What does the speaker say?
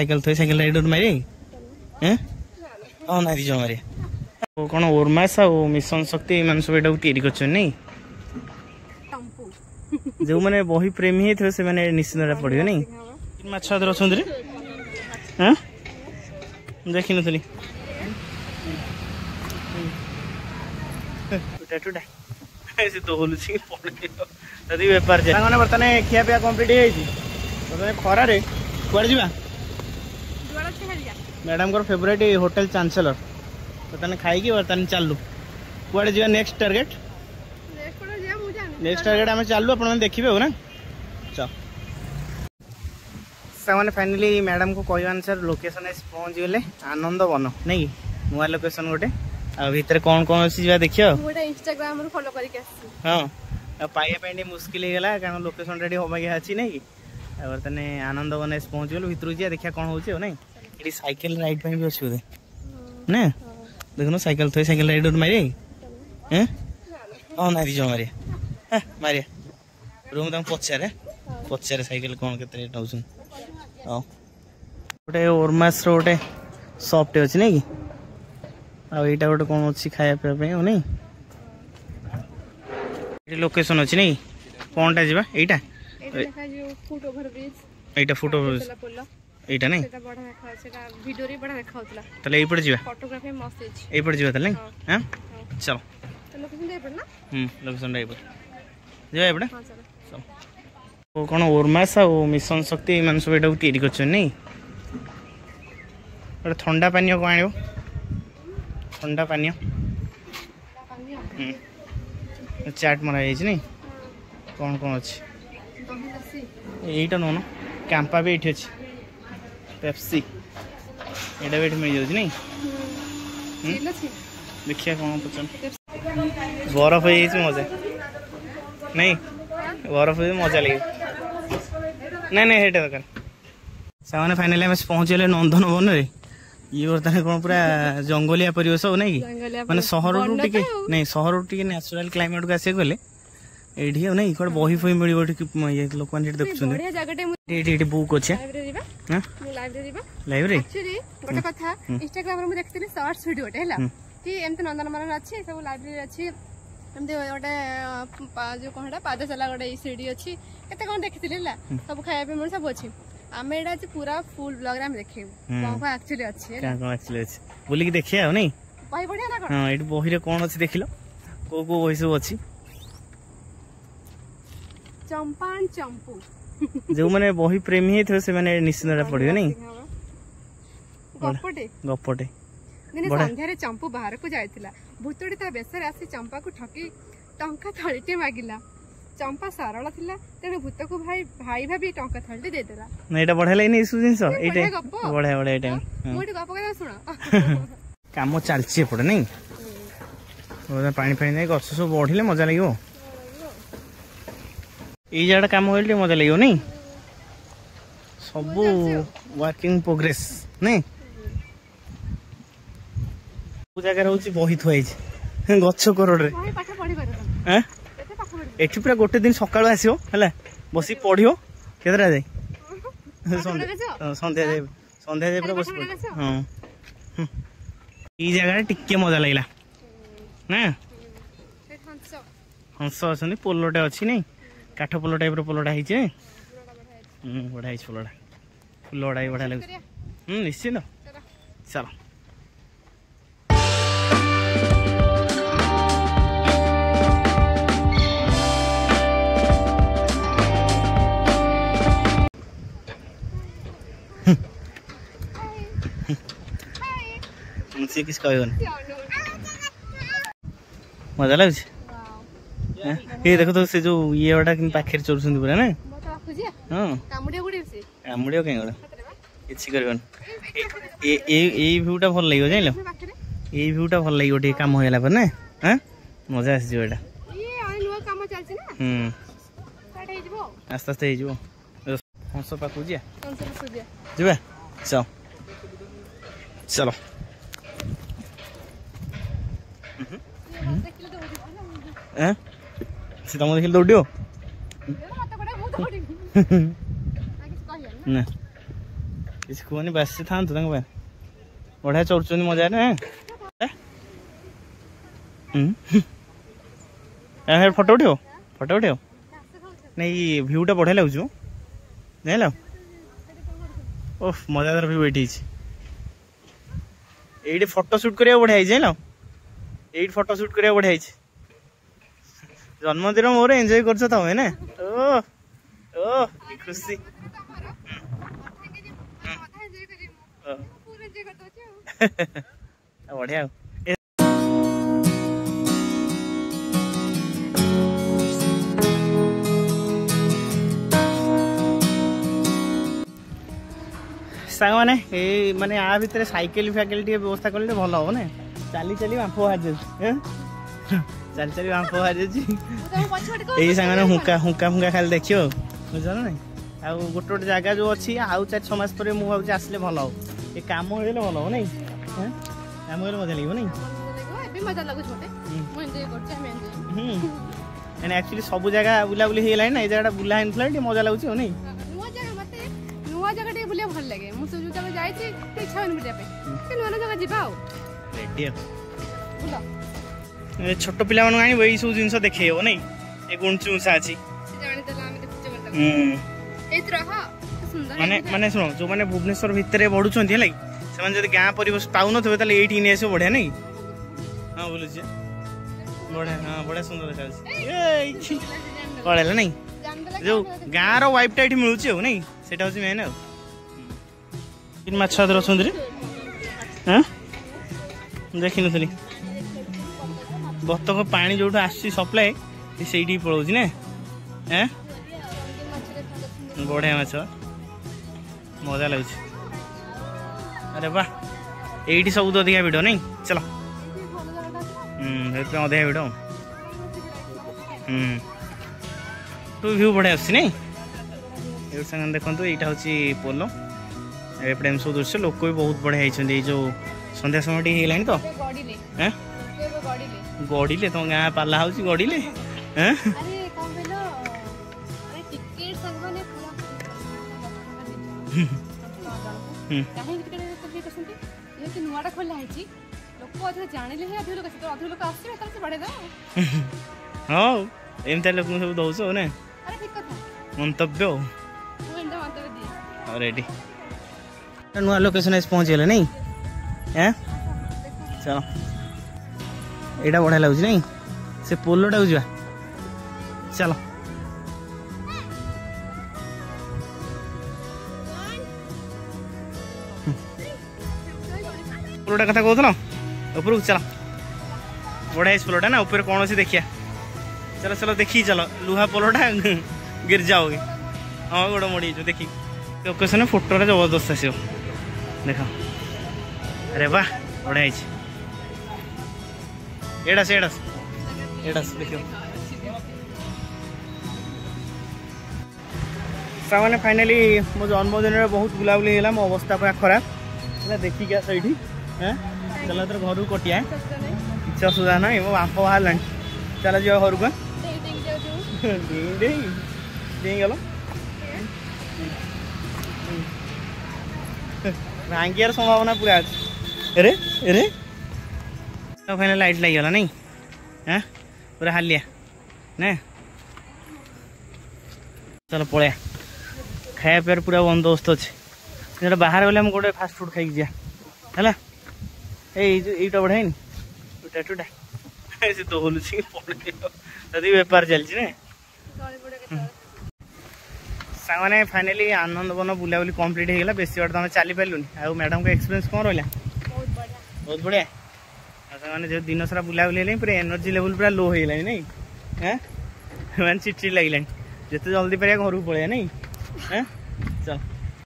cycle थे cycle ride मारे हैं हाँ ना दी मारे कौन ओरमास आ मिशन शक्ति मान सब यहाँ तैयारी कर नहीं जो मैंने बही प्रेमी थे से मैंने निश्चित पड़े नहीं माछ अच्छा हाँ देखी नी जदि बेपार मैंने बर्तमान खिया पिया कम्प्लीट हो खरार कौन जा मैडम को फेवरेट होटल चांसलर बर्तमान खाई बर्तमान चलू कौड़े जा नेक्स्ट टारगेट आम चलू आप देखिए हो ना चल से फाइनाली मैडम को कहवा अनुसार लोकेशन पहुँच गले आनंद वन नहीं नुआ लोकेशन गोटे भितर कौन कौन अच्छी देखिए इंस्टाग्राम फॉलो करके हाँ पाइबा मुस्किल होगा कारण लोकेशन रेडी होगा अच्छी नहीं बर्तमान आनंद वन पहुँच गलु भितर जा देखिए कौन हो नहीं ये साइकिल राइड भी अच्छे बोधे ना देखो साइकिल थे साइकिल राइड मारे हैं हाँ ना दी मारे मारे रूम तक पचारे पचारे साइकिल कौन के रेट नौ गोटे ओरमास रोटे सॉफ्ट अच्छी नहीं आईटा गोटे कौन अच्छी खाया पीवा नहीं लोकेशन अच्छी नहीं कौनटा जा यहाँ फुट ओवर ब्रिज এইটা নাই সেটা বড় দেখা সেটা ভিডিওরে বড় দেখা হতলা তাহলে এইপড় জিবা ফটোগ্রাফি মস্ত আছে এইপড় জিবা তাহলে হ্যাঁ চলো তো লোকেশন যাইপড় না লোকেশন যাইপড় যাই এইপড় हां চলো চলো ও কোন ওরমাস আর মিশন শক্তি মান সব এটা তৈরি করছন নাই ওটা ঠান্ডা পানীয় কো আনিও ঠান্ডা পানীয় চাট মারা যাইছে নাই কোন কোন আছে দহি লস্সি এইটা নো না ক্যাম্পা भी এটি আছে पेप्सी एटा भी मिल जाऊँ नहीं देखिए कौन पसंद बरफ हो मजा नहीं बरफ भी मजा लगे नहीं नहीं हेटा दरकार से फाइनाली आम पहुँच गए नंदन वन रे ये बर्तमान कौन पूरा जंगलिया परिवेश हो नहीं माने शहर नहीं शहर नेचुरल क्लाइमेट को आसे गले एठी नहीं कौन बही फही मिल लोक देखुं बुक अच्छे लाइब्रेरी गोटे कथा इंस्टाग्राम रे मु देखथिनी शॉर्ट्स वीडियो टे हला कि एमते नंदनवन अच्छी सब लाइब्रेरी अच्छी एमते गोटे जो कहडा पादशाला गोटे सीडी अच्छी केते कोन देखथिली हला सब खाया पे मन सब अच्छी आमे एडा जे पूरा फुल ब्लॉग रे हम देखेबु कोन एक्चुअली अच्छी कोन एक्चुअली अच्छी बोली कि देखिया नहीं बही बढ़िया ना कोन हां एटी बही रे कोन अच्छी देखिलो को बही सब अच्छी चंपान चंपू जो मैंने बही प्रेमी थे से मैंने निश्चित पड़े नहीं गपटे गपटे दिने संध्या रे चंपू बाहर को जायतिला भूतड़ी ता बेसरे आसी चंपा को ठकी टंका थळीटे मागिला चंपा सरल थिला तेने भूत को भाई भाई भाभी टंका थळटी दे देला नहीं एटा बढ़िया लागनी इसु जिंस एटे बढ़िया बढ़िया एटा मोटी गप कथा सुनो काम चलछि पड़े नहीं ओदा पानी पानी नहीं गछ सब बढ़िले मजा लागिवो ये जगह काम हो मजा लगे नहीं सब वर्किंग प्रोग्रेस नहीं जगह हूँ बही थुआई गछ करोड़ एठी पूरा गोटे दिन सकाळु आसियो हला बसी पढ़ियो केतरा जाय संध्या जाय पूरा बस हां ई जगह टिके मजा लागला ना हंस अछनी पोलोटे अछि नहीं काठ पोलो टाइप पोलोटा है बढ़िया पोलोटा फुल बढ़ा बढ़िया लगे निश्चित चलो मुझे किस कहन मजा लगे ये देखो तो से जो ये वाला पाखे चोरुछन पूरा ना हां कामुडियो कहीं गला किछि करबन ए व्यूटा भल लागियो जाइलो ए व्यूटा भल लागियो टे काम होयला पर ना हां मजा आसी जेटा ये आ नुवा काम चलछि ना स्टार्ट हे जबो आस्ते आस्ते हे जबो हंस पाकु जिया हंस पाकु जिया जबे चलो चलो हैं सीता देखिए दौड़ियो ना କିଛି କୁହନି ବାସି ଥାଆନ୍ତୁ ତାଙ୍କ ପାଇଁ ବଢ଼ିଆ ଚଢୁଛନ୍ତି ମଜା ନା ଫଟୋ ଉଠିବ ନାଇଁ ଭ୍ୟୁଟା ବଢ଼ିଆ ଲାଗୁଛି ଜାଣିଲ ଓଃ ମଜାଦାର ଭ୍ୟୁ ଏଇଠି ହେଇଛି ଏଇଠି ଫଟୋ ସୁଟ୍ କରିବାକୁ ବଢ଼ିଆ ହେଇଛି ଜାଣିଲ ଏଇଠି ଫଟୋ ସୁଟ୍ କରିବାକୁ ବଢ଼ିଆ ହେଇଛି ଜନ୍ମଦିନ ମୋର ଏନ୍ଜୟ କରୁଛ ତମେ ନା ଓ ଓ ଖୁସି ବଢ଼ିଆ ଆଉ ସାଙ୍ଗମାନେ ଏଇ ମାନେ ଆ ଭିତରେ ସାଇକେଲ ଫାଇକେଲ ଟିକେ ବ୍ୟବସ୍ଥା କଲେ ଭଲ ହବ ନା ଚାଲି ଚାଲି ବାମ୍ଫ ବାହାରି ଯାଉଛି ଚାଲି ଚାଲି ବାମ୍ଫ ବାହାରି ଯାଉଛି ଏଇ ସାଙ୍ଗମାନେ ହୁଙ୍କା ହୁଙ୍କା ଫୁଙ୍କା ଖାଲି ଦେଖିବ ବୁଝିଲ ନାଇଁ ଆଉ ଗୋଟେ ଗୋଟେ ଜାଗା ଯୋଉ ଅଛି ଆଉ 4-6 ମାସ ପରେ ମୁଁ ଭାବୁଛି ଆସିଲେ ଭଲ ହବ ଏ କାମ ହେଇଗଲେ ଭଲ ହବ ନାଇଁ କାମ ହେଲେ ମଜା ଲାଗିବ ନାଇଁ ମାନେ ଆକ୍ଚୁଆଲି ସବୁ ଜାଗା ବୁଲାବୁଲି ହେଇଗଲାଣି ନା ଏଇ ଜାଗାଟା ବୁଲା ହେଇନଥିଲା ଟିକେ ମଜା ଲାଗୁଛି ଆଉ ନାଇଁ ନୂଆ ଜାଗା ଟିକେ ବୁଲିବା ଭଲ ଲାଗେ ମୁଁ ସବୁ ଜାଗା ଯାଇଛି ଇଚ୍ଛା ହଉନି ବୁଲିବା ପାଇଁ ନୂଆ ନୂଆ ଜାଗା ଯିବା ଆଉ ଛୋଟ ପିଲାମାନଙ୍କୁ ଆଣିବ ଏଇ ସବୁ ଜିନିଷ ଦେଖେଇବ ନାଇଁ ଏ ଗୁଣ୍ଡଚି ଉଁଷା ଅଛି ମାନେ ଶୁଣ ଯୋଉମାନେ ଭୁବନେଶ୍ୱର ଭିତରେ ବଢୁଛନ୍ତି ହେଲା ସେମାନେ ଯଦି ଗାଁ ପରିବେଶ ପାଉନଥିବେ ତାହେଲେ ଏଇଠି ନେଇ ଆସିବ ବଢିଆ ନାଇଁ ହଁ ବୁଲୁଛି ବଢିଆ ହଁ ବଢିଆ ସୁନ୍ଦର ଦେଖାଯାଉଛି ପଳେଇଲା ନାଇଁ ଯୋଉ ଗାଁର ୱାଇଫଟା ଏଠି ମିଳୁଛି ଆଉ ନାଇଁ ସେଇଟା ହଉଛି ମେନ୍ ଆଉ ମାଛ ହାତରେ ଅଛନ୍ତି ଦେଖିନଥିଲି ବତକ ପାଣି ଯୋଉଠୁ ଆସୁଛି ସପ୍ଲାଏ ସେଇଠି ପଳଉଛି ନା ବଢିଆ ମାଛ ମଜା ଲାଗୁଛି अरे वाह एठी सब तो अधिका भिड नहीं चलो अधिका भिड तो व्यू बढ़िया आस नहीं ये संग देखो यहाँ हूँ पोलो एपटे सब दृश्य लोक भी बहुत बढ़िया होती जो संध्या समय टी तो गड़िले तुम गाँ पाला हूँ गड़िले हाँ एमती लोक सब दौच ना मंतव्य रेडी नुआ लोकेशन पहुँचीगले नहीं चलो यहाँ बढ़िया लगुच नहीं से पोलोटा को जा चलो पोलोटा कथा कहूल ऊपर चलो बढ़िया पोलोटा ना ऊपर कौन सी देखिया चलो चलो देखी चलो लुहा पोलोटा गिर जाओगे हाँ गोड़ मोड़ी देखी लोकेशन फोटो जबरदस्त आस देख अरे वाह बढ़िया एडास एडास एडास देख सामाने फाइनाली मो जन्मदिन बहुत बुलाबुली है मो अवस्था पूरा खराब देखिक आस ये चल तर घर को कटिया किसी असुविधा ना मो बाप बाहर चल जा घर को गल भांगियार संभावना पूरा अच्छे अरे अरे फाइनल लाइट लग नहीं हाँ पूरा हालिया ना चलो पड़े खाया पीर पूरा बंदोबस्त अच्छे बाहर गले गोटे फास्ट फुड खाई जा है यहीटा बढ़िया टूटा से तो बोलूँ बेपार चलती ना सामने फाइनाली आनंद बन बुलाबुली कंप्लीट हो गला बेसी बार चली पार्लुनि आ मैडम को एक्सपीरियंस कौन रहा बहुत बढ़िया सामने जो दिन सारा बुलाबुली पूरा एनर्जी लेवल पूरा लो हो गला नहीं हाँ मैंने चिड़चिड़ लगे जिते जल्दी पार घर को पलैया नहीं हाँ